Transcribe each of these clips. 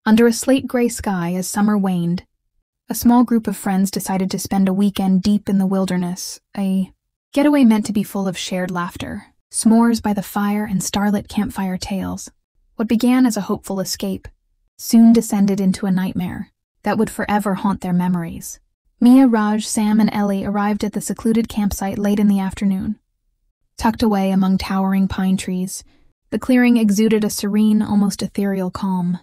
Under a slate-gray sky as summer waned, a small group of friends decided to spend a weekend deep in the wilderness, a getaway meant to be full of shared laughter, s'mores by the fire, and starlit campfire tales. What began as a hopeful escape soon descended into a nightmare that would forever haunt their memories. Mia, Raj, Sam, and Ellie arrived at the secluded campsite late in the afternoon. Tucked away among towering pine trees, the clearing exuded a serene, almost ethereal calm.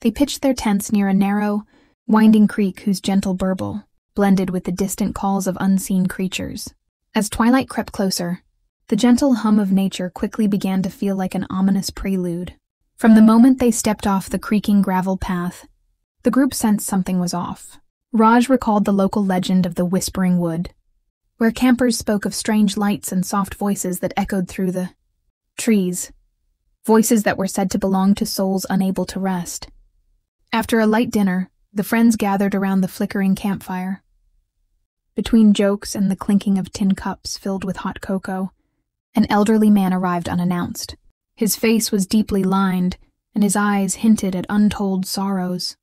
They pitched their tents near a narrow, winding creek whose gentle burble blended with the distant calls of unseen creatures. As twilight crept closer, the gentle hum of nature quickly began to feel like an ominous prelude. From the moment they stepped off the creaking gravel path, the group sensed something was off. Raj recalled the local legend of the Whispering Wood, where campers spoke of strange lights and soft voices that echoed through the trees, voices that were said to belong to souls unable to rest. After a light dinner, the friends gathered around the flickering campfire. Between jokes and the clinking of tin cups filled with hot cocoa, an elderly man arrived unannounced. His face was deeply lined, and his eyes hinted at untold sorrows.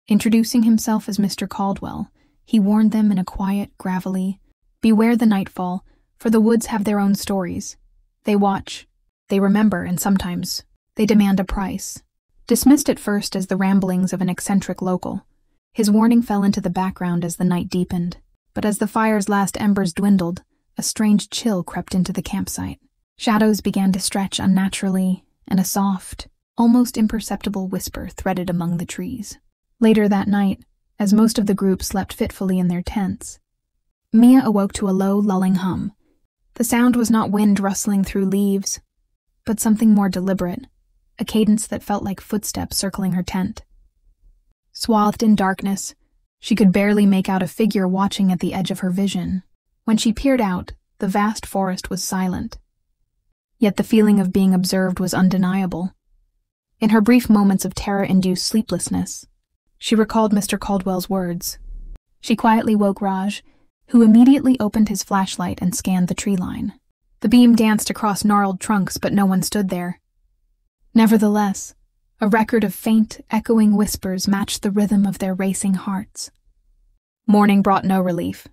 Introducing himself as Mr. Caldwell, he warned them in a quiet, gravelly, "Beware the nightfall, for the woods have their own stories. They watch, they remember, and sometimes they demand a price." Dismissed at first as the ramblings of an eccentric local, his warning fell into the background as the night deepened. But as the fire's last embers dwindled, a strange chill crept into the campsite. Shadows began to stretch unnaturally, and a soft, almost imperceptible whisper threaded among the trees. Later that night, as most of the group slept fitfully in their tents, Mia awoke to a low, lulling hum. The sound was not wind rustling through leaves, but something more deliberate, a cadence that felt like footsteps circling her tent. Swathed in darkness, she could barely make out a figure watching at the edge of her vision. When she peered out, the vast forest was silent. Yet the feeling of being observed was undeniable. In her brief moments of terror-induced sleeplessness, she recalled Mr. Caldwell's words. She quietly woke Raj, who immediately opened his flashlight and scanned the tree line. The beam danced across gnarled trunks, but no one stood there. Nevertheless, a record of faint, echoing whispers matched the rhythm of their racing hearts. Morning brought no relief.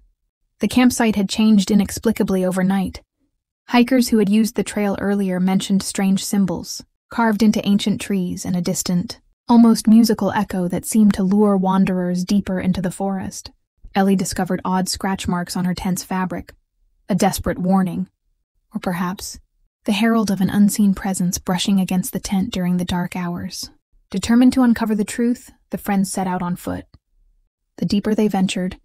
The campsite had changed inexplicably overnight. Hikers who had used the trail earlier mentioned strange symbols, carved into ancient trees, and a distant, almost musical echo that seemed to lure wanderers deeper into the forest. Ellie discovered odd scratch marks on her tent's fabric, a desperate warning, or perhaps the herald of an unseen presence brushing against the tent during the dark hours. Determined to uncover the truth, the friends set out on foot. The deeper they ventured,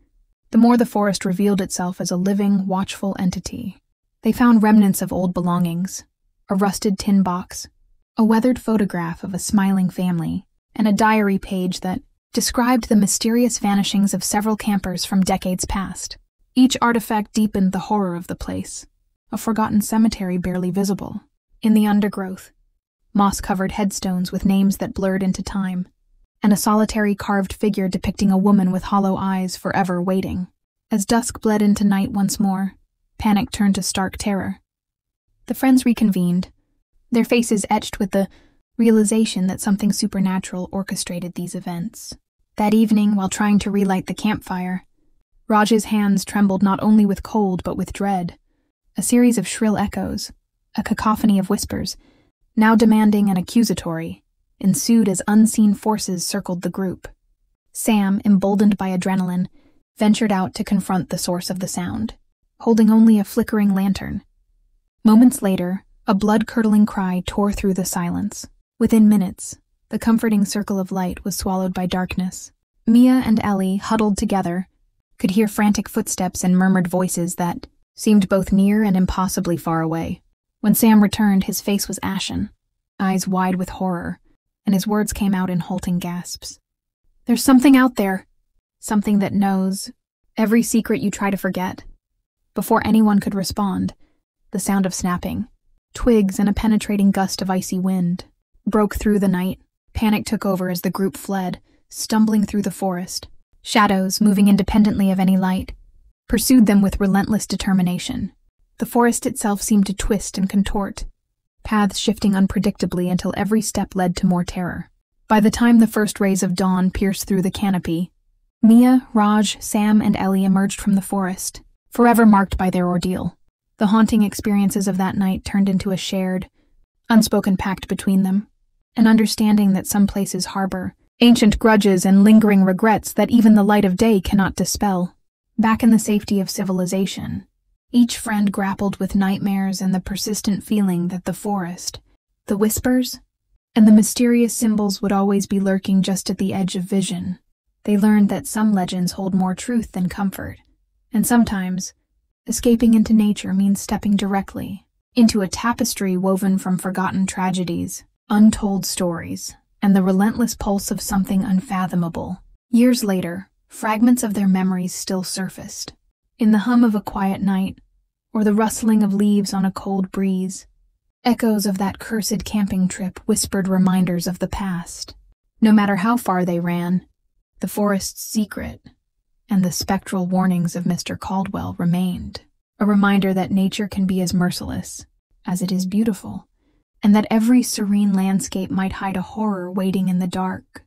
the more the forest revealed itself as a living, watchful entity. They found remnants of old belongings, a rusted tin box, a weathered photograph of a smiling family, and a diary page that described the mysterious vanishings of several campers from decades past. Each artifact deepened the horror of the place, a forgotten cemetery barely visible. In the undergrowth, moss-covered headstones with names that blurred into time, and a solitary carved figure depicting a woman with hollow eyes forever waiting. As dusk bled into night once more, panic turned to stark terror. The friends reconvened, their faces etched with the realization that something supernatural orchestrated these events. That evening, while trying to relight the campfire, Raj's hands trembled not only with cold but with dread. A series of shrill echoes, a cacophony of whispers, now demanding and accusatory, ensued as unseen forces circled the group. Sam, emboldened by adrenaline, ventured out to confront the source of the sound, holding only a flickering lantern. Moments later, a blood-curdling cry tore through the silence. Within minutes, the comforting circle of light was swallowed by darkness. Mia and Ellie, huddled together, could hear frantic footsteps and murmured voices that seemed both near and impossibly far away. When Sam returned, his face was ashen, eyes wide with horror, and his words came out in halting gasps. "There's something out there. Something that knows every secret you try to forget." Before anyone could respond, the sound of snapping, twigs and a penetrating gust of icy wind broke through the night. Panic took over as the group fled, stumbling through the forest. Shadows, moving independently of any light, pursued them with relentless determination. The forest itself seemed to twist and contort, paths shifting unpredictably until every step led to more terror. By the time the first rays of dawn pierced through the canopy, Mia, Raj, Sam, and Ellie emerged from the forest, forever marked by their ordeal. The haunting experiences of that night turned into a shared, unspoken pact between them, an understanding that some places harbor ancient grudges and lingering regrets that even the light of day cannot dispel. Back in the safety of civilization, each friend grappled with nightmares and the persistent feeling that the forest, the whispers, and the mysterious symbols would always be lurking just at the edge of vision. They learned that some legends hold more truth than comfort, and sometimes escaping into nature means stepping directly into a tapestry woven from forgotten tragedies, untold stories, and the relentless pulse of something unfathomable. Years later, fragments of their memories still surfaced. In the hum of a quiet night, or the rustling of leaves on a cold breeze, echoes of that cursed camping trip whispered reminders of the past. No matter how far they ran, the forest's secret and the spectral warnings of Mr. Caldwell remained. A reminder that nature can be as merciless as it is beautiful, and that every serene landscape might hide a horror waiting in the dark.